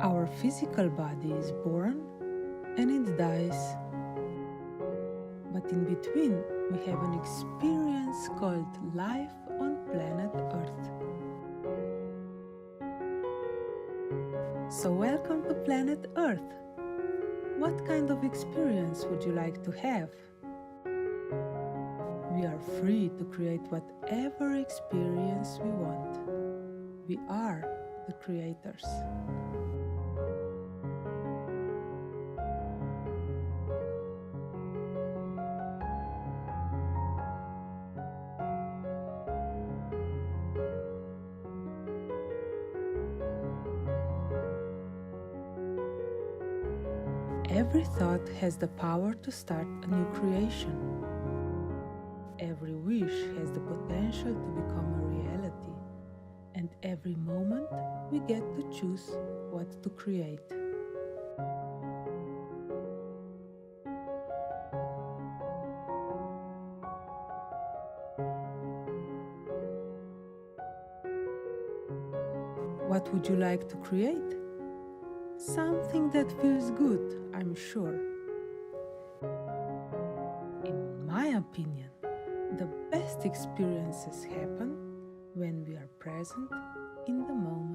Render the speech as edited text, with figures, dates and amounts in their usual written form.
Our physical body is born and it dies. But in between, we have an experience called life on planet Earth. So welcome to planet Earth. What kind of experience would you like to have? We are free to create whatever experience we want. We are the creators. Every thought has the power to start a new creation. Every wish has the potential to become a reality, and every moment we get to choose what to create. What would you like to create? Something that feels good, I'm sure. In my opinion, the best experiences happen when we are present in the moment.